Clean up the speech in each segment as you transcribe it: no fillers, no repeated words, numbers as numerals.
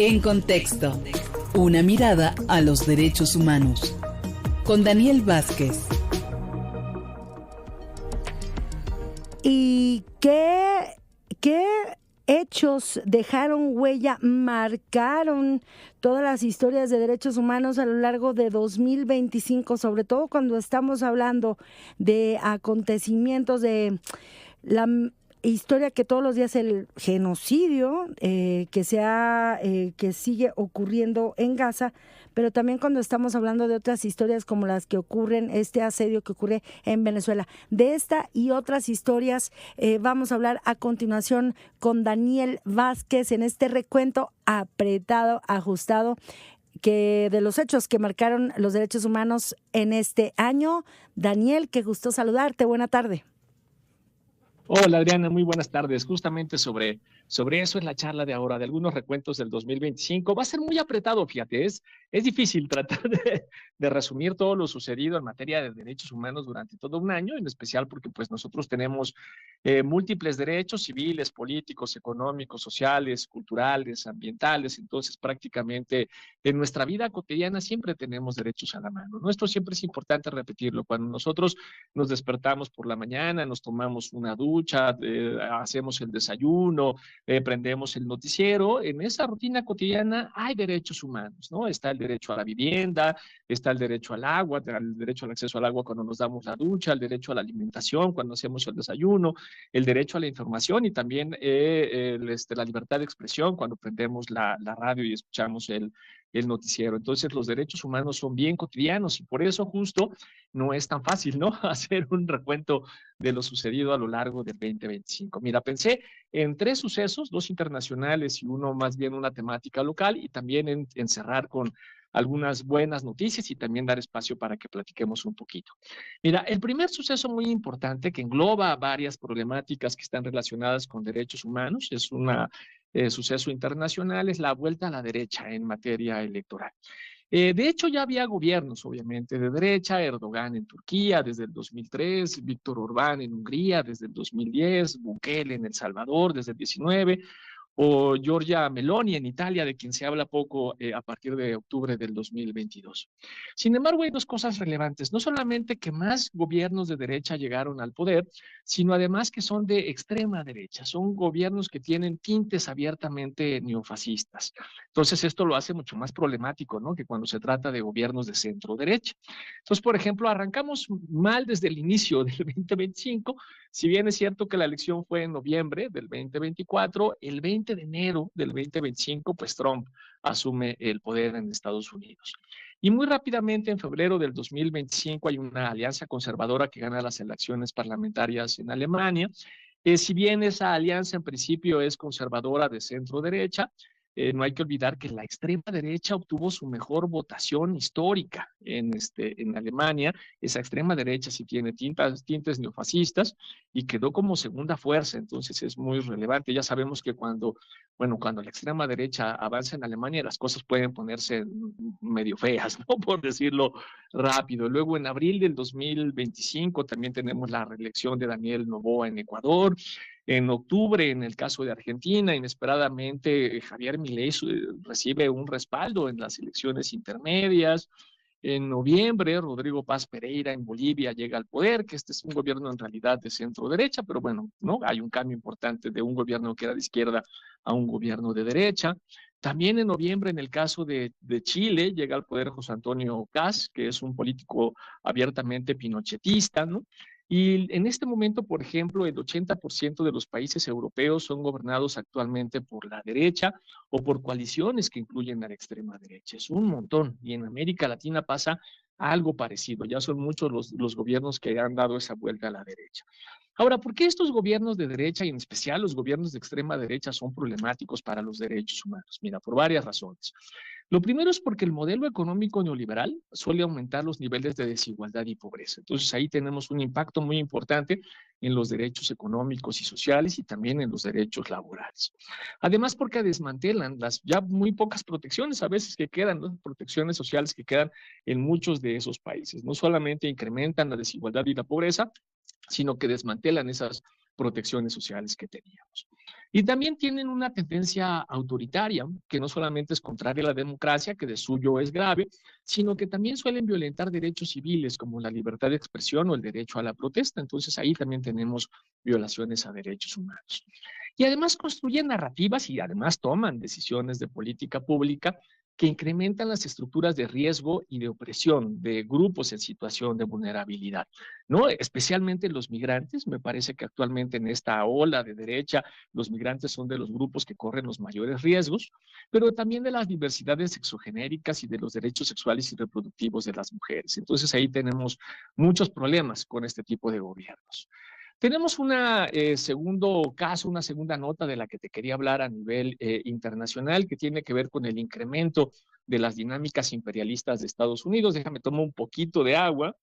En Contexto, una mirada a los derechos humanos. Con Daniel Vázquez. ¿Y qué hechos dejaron huella, marcaron todas las historias de derechos humanos a lo largo de 2025, sobre todo cuando estamos hablando de acontecimientos de la historia que todos los días el genocidio que sigue ocurriendo en Gaza, pero también cuando estamos hablando de otras historias como las que ocurren, este asedio que ocurre en Venezuela? De esta y otras historias vamos a hablar a continuación con Daniel Vázquez en este recuento apretado, ajustado, que de los hechos que marcaron los derechos humanos en este año. Daniel, qué gusto saludarte, buena tarde. Hola Adriana, muy buenas tardes. Justamente sobre eso es la charla de ahora, de algunos recuentos del 2025. Va a ser muy apretado, fíjate, es difícil tratar de resumir todo lo sucedido en materia de derechos humanos durante todo un año, en especial porque pues nosotros tenemos múltiples derechos civiles, políticos, económicos, sociales, culturales, ambientales. Entonces prácticamente en nuestra vida cotidiana siempre tenemos derechos a la mano, ¿no? Esto siempre es importante repetirlo. Cuando nosotros nos despertamos por la mañana, nos tomamos una ducha, hacemos el desayuno, prendemos el noticiero, en esa rutina cotidiana hay derechos humanos, ¿no? Está el derecho a la vivienda, está el derecho al agua, el derecho al acceso al agua cuando nos damos la ducha, el derecho a la alimentación cuando hacemos el desayuno, el derecho a la información y también la libertad de expresión cuando prendemos la radio y escuchamos el noticiero. Entonces los derechos humanos son bien cotidianos y por eso justo no es tan fácil, ¿no? Hacer un recuento de lo sucedido a lo largo del 2025. Mira, pensé en 3 sucesos, 2 internacionales y uno más bien una temática local, y también en cerrar con algunas buenas noticias y también dar espacio para que platiquemos un poquito. Mira, el primer suceso muy importante que engloba varias problemáticas que están relacionadas con derechos humanos, es un suceso internacional, es la vuelta a la derecha en materia electoral. De hecho, ya había gobiernos, obviamente, de derecha: Erdogan en Turquía desde el 2003, Víctor Orbán en Hungría desde el 2010, Bukele en El Salvador desde el 19, o Giorgia Meloni en Italia, de quien se habla poco a partir de octubre del 2022. Sin embargo, hay 2 cosas relevantes: no solamente que más gobiernos de derecha llegaron al poder, sino además que son de extrema derecha, son gobiernos que tienen tintes abiertamente neofascistas. Entonces, esto lo hace mucho más problemático, ¿no?, que cuando se trata de gobiernos de centro derecha. Entonces, por ejemplo, arrancamos mal desde el inicio del 2025. Si bien es cierto que la elección fue en noviembre del 2024, el 20 de enero del 2025, pues Trump asume el poder en Estados Unidos. Y muy rápidamente, en febrero del 2025, hay una alianza conservadora que gana las elecciones parlamentarias en Alemania. Si bien esa alianza en principio es conservadora de centro derecha, no hay que olvidar que la extrema derecha obtuvo su mejor votación histórica en Alemania. Esa extrema derecha sí tiene tintes neofascistas y quedó como segunda fuerza. Entonces es muy relevante. Ya sabemos que cuando la extrema derecha avanza en Alemania, las cosas pueden ponerse medio feas, ¿no?, por decirlo rápido. Luego, en abril del 2025, también tenemos la reelección de Daniel Noboa en Ecuador. En octubre, en el caso de Argentina, inesperadamente Javier Milei recibe un respaldo en las elecciones intermedias. En noviembre, Rodrigo Paz Pereira en Bolivia llega al poder, que este es un gobierno en realidad de centro derecha, pero bueno, ¿no?, hay un cambio importante de un gobierno que era de izquierda a un gobierno de derecha. También en noviembre, en el caso de Chile, llega al poder José Antonio Kast, que es un político abiertamente pinochetista, ¿no? Y en este momento, por ejemplo, el 80% de los países europeos son gobernados actualmente por la derecha o por coaliciones que incluyen a la extrema derecha. Es un montón. Y en América Latina pasa algo parecido. Ya son muchos los gobiernos que han dado esa vuelta a la derecha. Ahora, ¿por qué estos gobiernos de derecha, y en especial los gobiernos de extrema derecha, son problemáticos para los derechos humanos? Mira, por varias razones. Lo primero es porque el modelo económico neoliberal suele aumentar los niveles de desigualdad y pobreza. Entonces ahí tenemos un impacto muy importante en los derechos económicos y sociales y también en los derechos laborales. Además, porque desmantelan las ya muy pocas protecciones a veces que quedan, ¿no?, protecciones sociales que quedan en muchos de esos países. No solamente incrementan la desigualdad y la pobreza, sino que desmantelan esas protecciones sociales que teníamos. Y también tienen una tendencia autoritaria, que no solamente es contraria a la democracia, que de suyo es grave, sino que también suelen violentar derechos civiles como la libertad de expresión o el derecho a la protesta. Entonces ahí también tenemos violaciones a derechos humanos. Y además construyen narrativas y además toman decisiones de política pública que incrementan las estructuras de riesgo y de opresión de grupos en situación de vulnerabilidad, ¿no? Especialmente los migrantes. Me parece que actualmente en esta ola de derecha, los migrantes son de los grupos que corren los mayores riesgos, pero también de las diversidades sexogenéricas y de los derechos sexuales y reproductivos de las mujeres. Entonces ahí tenemos muchos problemas con este tipo de gobiernos. Tenemos un segundo caso, una segunda nota de la que te quería hablar a nivel internacional, que tiene que ver con el incremento de las dinámicas imperialistas de Estados Unidos. Déjame tomar un poquito de agua.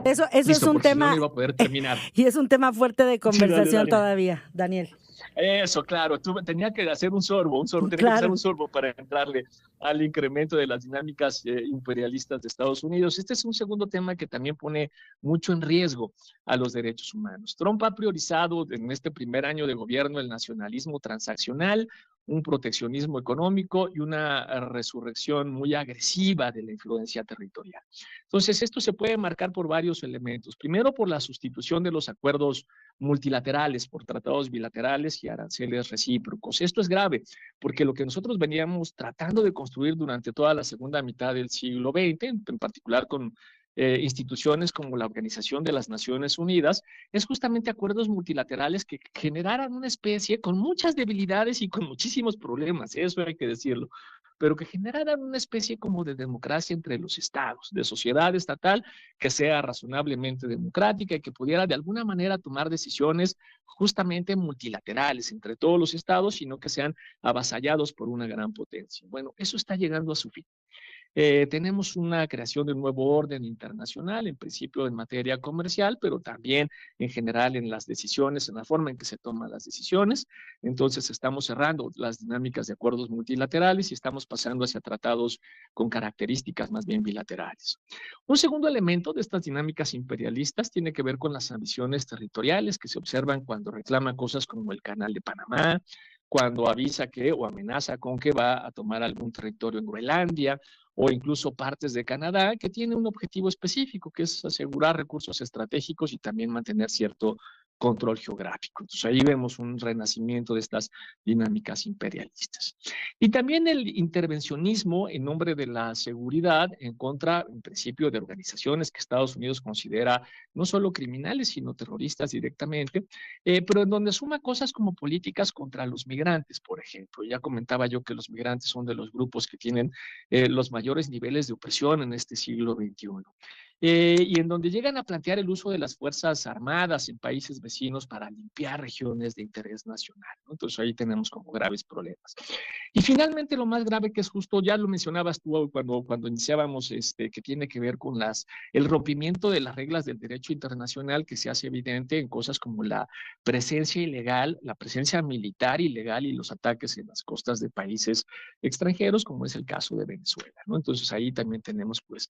Eso Listo, es un porque si no, tema, no iba a poder terminar. y es un tema fuerte de Sí, dale, conversación dale. todavía, Daniel. Eso, claro, tenía que hacer un sorbo, tenía que hacer Claro. un sorbo para entrarle al incremento de las dinámicas imperialistas de Estados Unidos. Este es un segundo tema que también pone mucho en riesgo a los derechos humanos. Trump ha priorizado en este primer año de gobierno el nacionalismo transaccional, un proteccionismo económico y una resurrección muy agresiva de la influencia territorial. Entonces, esto se puede marcar por varios elementos. Primero, por la sustitución de los acuerdos multilaterales por tratados bilaterales y aranceles recíprocos. Esto es grave, porque lo que nosotros veníamos tratando de construir durante toda la segunda mitad del siglo XX, en particular con instituciones como la Organización de las Naciones Unidas, es justamente acuerdos multilaterales que generaran una especie con muchas debilidades y con muchísimos problemas, eso hay que decirlo, pero que generaran una especie como de democracia entre los estados, de sociedad estatal que sea razonablemente democrática y que pudiera de alguna manera tomar decisiones justamente multilaterales entre todos los estados, sino que sean avasallados por una gran potencia. Bueno, eso está llegando a su fin. Tenemos una creación de un nuevo orden internacional, en principio en materia comercial, pero también en general en las decisiones, en la forma en que se toman las decisiones. Entonces estamos cerrando las dinámicas de acuerdos multilaterales y estamos pasando hacia tratados con características más bien bilaterales. Un segundo elemento de estas dinámicas imperialistas tiene que ver con las ambiciones territoriales que se observan cuando reclaman cosas como el Canal de Panamá, cuando avisa que o amenaza con que va a tomar algún territorio en Groenlandia, o incluso partes de Canadá, que tiene un objetivo específico, que es asegurar recursos estratégicos y también mantener cierto control geográfico. Entonces ahí vemos un renacimiento de estas dinámicas imperialistas. Y también el intervencionismo en nombre de la seguridad en contra, en principio, de organizaciones que Estados Unidos considera no solo criminales, sino terroristas directamente, pero en donde suma cosas como políticas contra los migrantes, por ejemplo. Ya comentaba yo que los migrantes son de los grupos que tienen los mayores niveles de opresión en este siglo XXI. Y en donde llegan a plantear el uso de las Fuerzas Armadas en países vecinos para limpiar regiones de interés nacional, ¿no? Entonces ahí tenemos como graves problemas. Y finalmente lo más grave que es justo, ya lo mencionabas tú cuando iniciábamos, que tiene que ver con el rompimiento de las reglas del derecho internacional que se hace evidente en cosas como la presencia ilegal, la presencia militar ilegal y los ataques en las costas de países extranjeros, como es el caso de Venezuela, ¿no? Entonces ahí también tenemos pues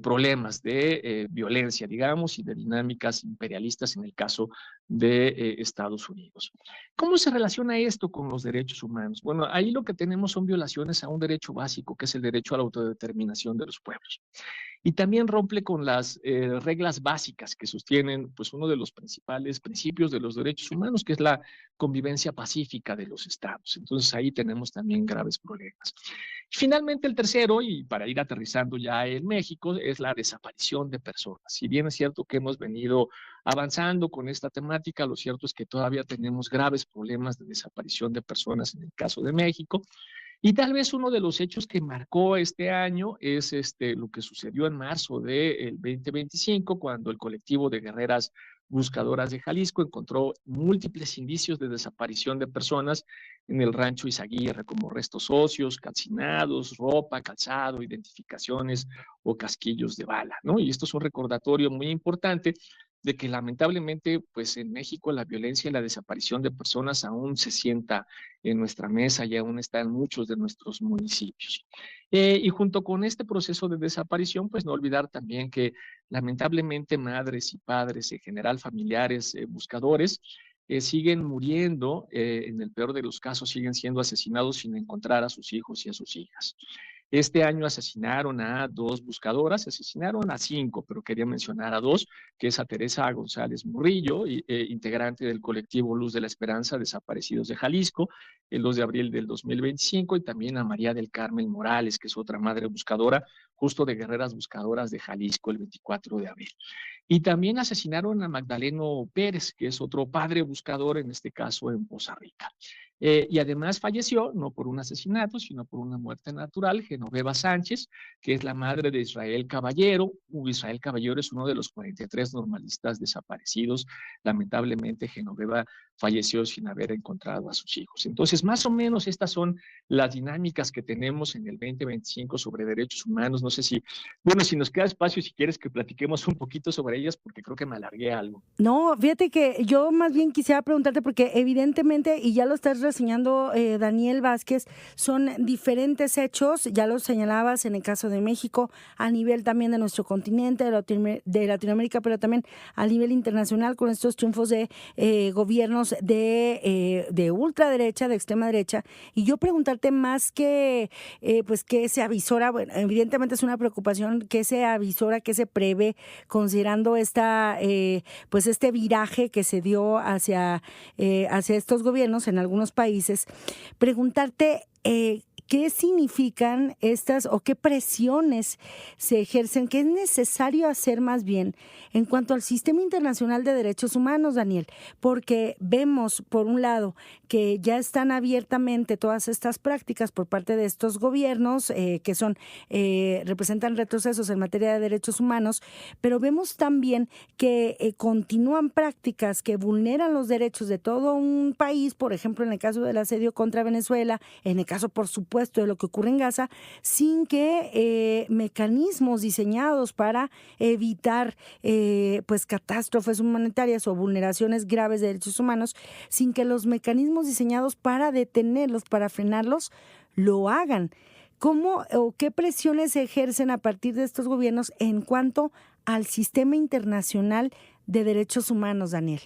problemas de violencia, digamos, y de dinámicas imperialistas en el caso de Estados Unidos. ¿Cómo se relaciona esto con los derechos humanos? Bueno, ahí lo que tenemos son violaciones a un derecho básico, que es el derecho a la autodeterminación de los pueblos. Y también rompe con las reglas básicas que sostienen pues, uno de los principales principios de los derechos humanos, que es la convivencia pacífica de los estados. Entonces ahí tenemos también graves problemas. Finalmente el tercero, y para ir aterrizando ya en México, es la desaparición de personas. Si bien es cierto que hemos venido avanzando con esta temática, lo cierto es que todavía tenemos graves problemas de desaparición de personas en el caso de México. Y tal vez uno de los hechos que marcó este año es lo que sucedió en marzo del 2025, cuando el colectivo de guerreras buscadoras de Jalisco encontró múltiples indicios de desaparición de personas en el rancho Izaguirre, como restos óseos, calcinados, ropa, calzado, identificaciones o casquillos de bala, ¿no? Y esto es un recordatorio muy importante de que lamentablemente, pues en México la violencia y la desaparición de personas aún se sienta en nuestra mesa y aún está en muchos de nuestros municipios. Y junto con este proceso de desaparición, pues no olvidar también que lamentablemente madres y padres, en general familiares, buscadores, siguen muriendo, en el peor de los casos siguen siendo asesinados sin encontrar a sus hijos y a sus hijas. Este año asesinaron a 2 buscadoras, asesinaron a 5, pero quería mencionar a 2, que es a Teresa González Murillo, integrante del colectivo Luz de la Esperanza, desaparecidos de Jalisco, el 2 de abril del 2025, y también a María del Carmen Morales, que es otra madre buscadora, justo de Guerreras Buscadoras de Jalisco, el 24 de abril. Y también asesinaron a Magdaleno Pérez, que es otro padre buscador, en este caso en Poza Rica. Y además falleció, no por un asesinato, sino por una muerte natural, Genoveva Sánchez, que es la madre de Israel Caballero. Israel Caballero es uno de los 43 normalistas desaparecidos. Lamentablemente, Genoveva falleció sin haber encontrado a sus hijos. Entonces, más o menos estas son las dinámicas que tenemos en el 2025 sobre derechos humanos. No sé si, bueno, si nos queda espacio, si quieres que platiquemos un poquito sobre ellas, porque creo que me alargué algo. No, fíjate que yo más bien quisiera preguntarte, porque evidentemente, y ya lo estás reseñando, Daniel Vázquez, son diferentes hechos, ya lo señalabas en el caso de México, a nivel también de nuestro continente, de Latinoamérica, pero también a nivel internacional, con estos triunfos de gobiernos de ultraderecha, de extrema derecha. Y yo preguntarte más que, pues, qué se avisora, bueno, evidentemente es una preocupación, qué se avisora, qué se prevé, considerando esta, pues este viraje que se dio hacia estos gobiernos en algunos países, preguntarte qué significan estas o qué presiones se ejercen, qué es necesario hacer más bien en cuanto al sistema internacional de derechos humanos, Daniel, porque vemos, por un lado, que ya están abiertamente todas estas prácticas por parte de estos gobiernos que son representan retrocesos en materia de derechos humanos, pero vemos también que continúan prácticas que vulneran los derechos de todo un país, por ejemplo, en el caso del asedio contra Venezuela, en el caso, por supuesto, de lo que ocurre en Gaza, sin que mecanismos diseñados para evitar pues catástrofes humanitarias o vulneraciones graves de derechos humanos, sin que los mecanismos diseñados para detenerlos, para frenarlos, lo hagan. ¿Cómo o qué presiones se ejercen a partir de estos gobiernos en cuanto al sistema internacional de derechos humanos, Daniel?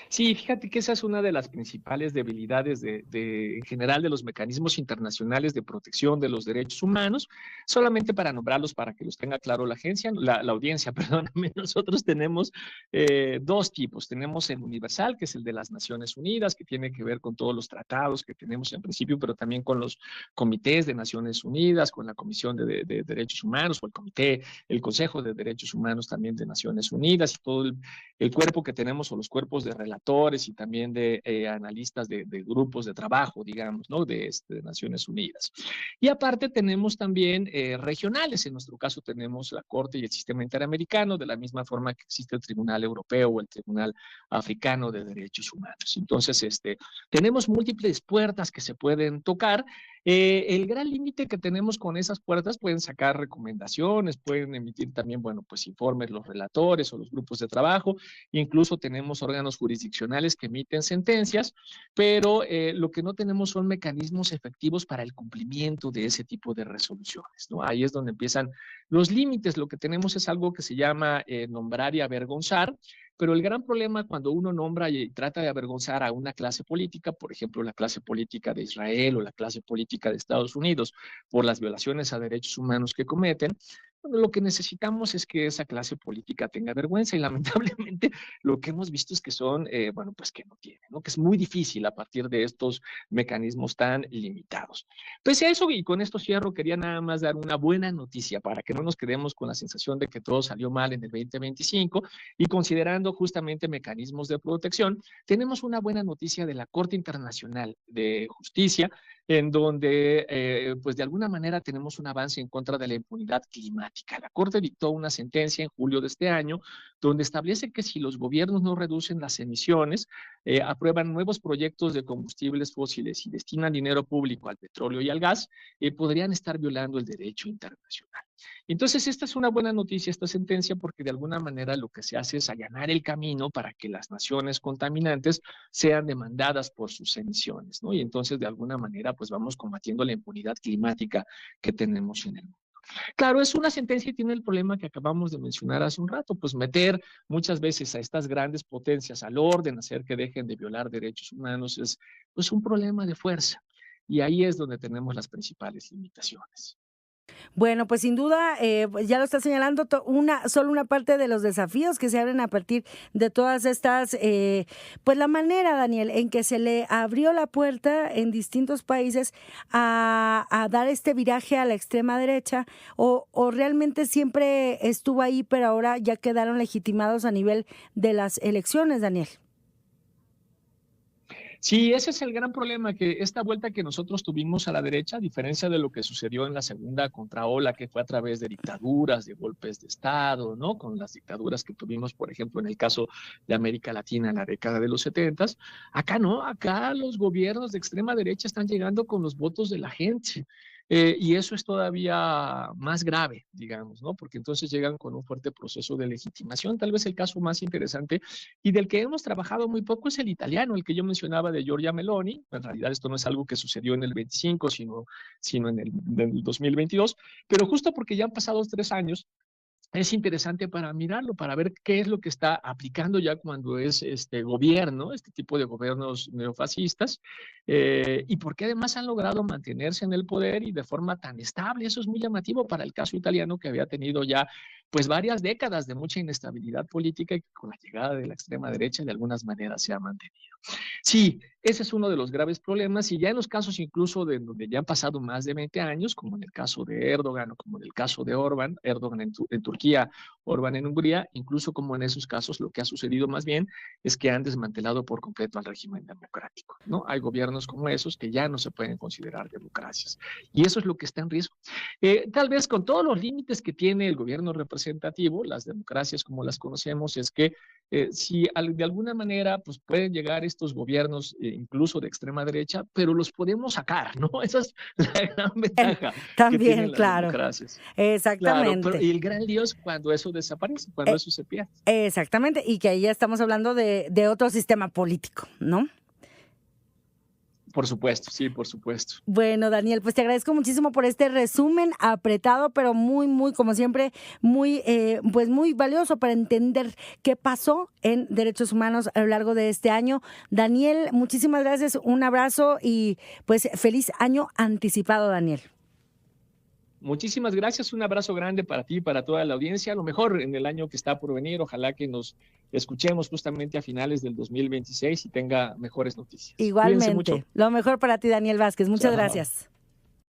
Sí, fíjate que esa es una de las principales debilidades en general de los mecanismos internacionales de protección de los derechos humanos. Solamente para nombrarlos, para que los tenga claro la agencia, la audiencia, perdóname, nosotros tenemos 2 tipos. Tenemos el universal, que es el de las Naciones Unidas, que tiene que ver con todos los tratados que tenemos en principio, pero también con los comités de Naciones Unidas, con la Comisión de Derechos Humanos, o el Consejo de Derechos Humanos también de Naciones Unidas, y todo el cuerpo que tenemos, o los cuerpos de relatores y también de analistas de grupos de trabajo, digamos, ¿no? De Naciones Unidas. Y aparte tenemos también regionales. En nuestro caso tenemos la Corte y el Sistema Interamericano, de la misma forma que existe el Tribunal Europeo o el Tribunal Africano de Derechos Humanos. Entonces, tenemos múltiples puertas que se pueden tocar. El gran límite que tenemos con esas puertas, pueden sacar recomendaciones, pueden emitir también, bueno, pues informes los relatores o los grupos de trabajo, incluso tenemos órganos jurisdiccionales que emiten sentencias, pero lo que no tenemos son mecanismos efectivos para el cumplimiento de ese tipo de resoluciones, ¿no? Ahí es donde empiezan los límites. Lo que tenemos es algo que se llama nombrar y avergonzar, pero el gran problema cuando uno nombra y trata de avergonzar a una clase política, por ejemplo, la clase política de Israel o la clase política de Estados Unidos, por las violaciones a derechos humanos que cometen, bueno, lo que necesitamos es que esa clase política tenga vergüenza, y lamentablemente lo que hemos visto es que son, bueno, pues que no tienen, ¿no? Que es muy difícil a partir de estos mecanismos tan limitados. Pese a eso, y con esto cierro, quería nada más dar una buena noticia para que no nos quedemos con la sensación de que todo salió mal en el 2025, y considerando justamente mecanismos de protección, tenemos una buena noticia de la Corte Internacional de Justicia, en donde, pues de alguna manera tenemos un avance en contra de la impunidad climática. La Corte dictó una sentencia en julio de este año, donde establece que si los gobiernos no reducen las emisiones, aprueban nuevos proyectos de combustibles fósiles y destinan dinero público al petróleo y al gas, podrían estar violando el derecho internacional. Entonces, esta es una buena noticia, esta sentencia, porque de alguna manera lo que se hace es allanar el camino para que las naciones contaminantes sean demandadas por sus emisiones, ¿no? Y entonces, de alguna manera, pues vamos combatiendo la impunidad climática que tenemos en el mundo. Claro, es una sentencia y tiene el problema que acabamos de mencionar hace un rato, pues meter muchas veces a estas grandes potencias al orden, hacer que dejen de violar derechos humanos, es pues un problema de fuerza. Y ahí es donde tenemos las principales limitaciones. Bueno, pues sin duda, pues ya lo está señalando, solo una parte de los desafíos que se abren a partir de todas estas, pues la manera, Daniel, en que se le abrió la puerta en distintos países a dar este viraje a la extrema derecha, o realmente siempre estuvo ahí, pero ahora ya quedaron legitimados a nivel de las elecciones, Daniel. Sí, ese es el gran problema, que esta vuelta que nosotros tuvimos a la derecha, a diferencia de lo que sucedió en la segunda contraola, que fue a través de dictaduras, de golpes de Estado, ¿no? Con las dictaduras que tuvimos, por ejemplo, en el caso de América Latina en la década de los 70, acá no, acá los gobiernos de extrema derecha están llegando con los votos de la gente. Y eso es todavía más grave, digamos, ¿no? Porque entonces llegan con un fuerte proceso de legitimación. Tal vez el caso más interesante y del que hemos trabajado muy poco es el italiano, el que yo mencionaba de Giorgia Meloni. En realidad esto no es algo que sucedió en el 25, sino en el 2022, pero justo porque ya han pasado 3 años, es interesante para mirarlo, para ver qué es lo que está aplicando ya cuando es este gobierno, este tipo de gobiernos neofascistas, y por qué además han logrado mantenerse en el poder y de forma tan estable. Eso es muy llamativo para el caso italiano, que había tenido ya pues varias décadas de mucha inestabilidad política y que con la llegada de la extrema derecha de algunas maneras se ha mantenido. Sí, ese es uno de los graves problemas, y ya en los casos incluso de donde ya han pasado más de 20 años, como en el caso de Erdogan o como en el caso de Orbán, Erdogan en Turquía, Orbán en Hungría, incluso como en esos casos lo que ha sucedido más bien es que han desmantelado por completo al régimen democrático, ¿no? Hay gobiernos como esos que ya no se pueden considerar democracias, y eso es lo que está en riesgo. Tal vez con todos los límites que tiene el gobierno representativo, las democracias como las conocemos, es que si de alguna manera pues pueden llegar estos gobiernos incluso de extrema derecha, pero los podemos sacar, ¿no? Esa es la gran ventaja que También, tienen las claro. democracias. Exactamente. Claro, pero y el gran lío es cuando eso desaparece, cuando eso se pierde. Exactamente, y que ahí ya estamos hablando de otro sistema político, ¿no? Por supuesto, sí, por supuesto. Bueno, Daniel, pues te agradezco muchísimo por este resumen apretado, pero muy, muy, como siempre, muy, pues muy valioso para entender qué pasó en derechos humanos a lo largo de este año. Daniel, muchísimas gracias, un abrazo y pues feliz año anticipado, Daniel. Muchísimas gracias, un abrazo grande para ti y para toda la audiencia. A lo mejor en el año que está por venir, ojalá que nos escuchemos justamente a finales del 2026 y tenga mejores noticias. Igualmente, lo mejor para ti, Daniel Vázquez. Muchas gracias.